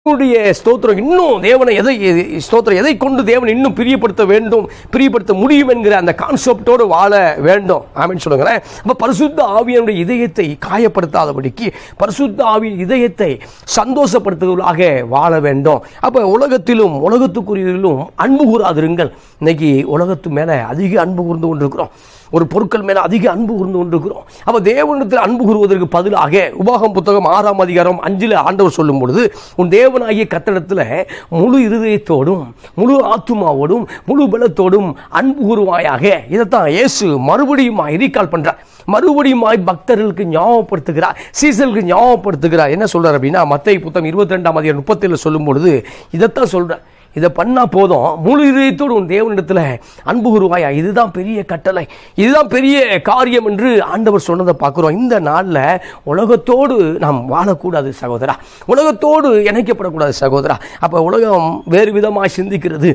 ஸ்தோத்திரம் இன்னும் தேவனை எதை கொண்டு தேவனை இன்னும் பிரியப்படுத்த வேண்டும், பிரியப்படுத்த முடியும் என்கிற அந்த கான்செப்டோடு வாழ வேண்டும். ஆமென் சொல்லுங்களேன். அப்ப பரிசுத்த ஆவியினுடைய இதயத்தை காயப்படுத்தாதபடிக்கு பரிசுத்த ஆவியின் இதயத்தை சந்தோஷப்படுத்துவதாக வாழ வேண்டும். அப்ப உலகத்திலும் உலகத்துக்குரியதிலும் அன்பு கூறாதிருங்கள். இன்னைக்கு உலகத்து மேல அதிக அன்பு கூர்ந்து கொண்டிருக்கிறோம், ஒரு பொருட்கள் மேல அதிக அன்பு கூர்ந்து கொண்டிருக்கிறோம். அப்ப தேவனிடத்தில் அன்பு கூறுவதற்கு பதிலாக உபாகம் புத்தகம் 6ஆம் அதிகாரம் 5 ஆண்டவர் சொல்லும் பொழுது, உன் தேவனாகிய கர்த்தரிடத்தில் முழு இருதயத்தோடும் முழு ஆத்துமாவோடும் முழு பலத்தோடும் அன்பு கூறுவாயாக. இதைத்தான் இயேசு மறுபடியும் ரீகால் பண்றார், மறுபடியும் பக்தர்களுக்கு ஞாபகப்படுத்துகிறார், சீசர்களுக்கு ஞாபகப்படுத்துகிறார். என்ன சொல்றார் அப்படின்னா, மத்தேயு புத்தகம் 22ஆம் அதிகாரம் 37 சொல்லும் பொழுது இதைத்தான் சொல்றார். இதை பண்ணா போதும், முழு இதயத்தோடு உன் தேவனிடத்தில் அன்பு கூறுவாயா. இதுதான் பெரிய கட்டளை, இதுதான் பெரிய காரியம் என்று ஆண்டவர் சொன்னதை பார்க்கிறோம். இந்த நாளில் உலகத்தோடு நாம் வாழக்கூடாது சகோதரா, உலகத்தோடு இணைக்கப்படக்கூடாது சகோதரா. அப்போ உலகம் வேறு விதமாக சிந்திக்கிறது.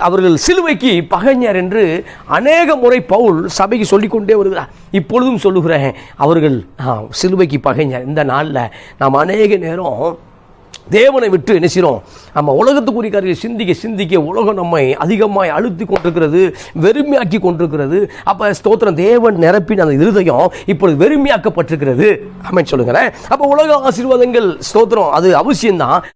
அவர்கள் சிலுவைக்கு பகைஞர் என்று அநேக முறை பவுல் சபைக்கு சொல்லிக்கொண்டே வருகிறார். இப்பொழுதும் சொல்லுகிறேன், அவர்கள் சிலுவைக்கு பகைஞர். இந்த நாளில் நாம் அநேக நேரம் தேவனை விட்டு என்ன செய்கிறோம், நம்ம உலகத்துக்குரிய காரியத்தை சிந்திக்க சிந்திக்க உலகம் நம்மை அதிகமாக அழுத்தி கொண்டிருக்கிறது, வெறுமையாக்கி கொண்டிருக்கிறது. அப்போ ஸ்தோத்திரம், தேவன் நிரப்பின அந்த இருதயம் இப்பொழுது வெறுமையாக்கப்பட்டிருக்கிறது. ஆமென் சொல்லுங்களேன். அப்போ உலக ஆசீர்வாதங்கள் ஸ்தோத்திரம் அது அவசியம்தான்.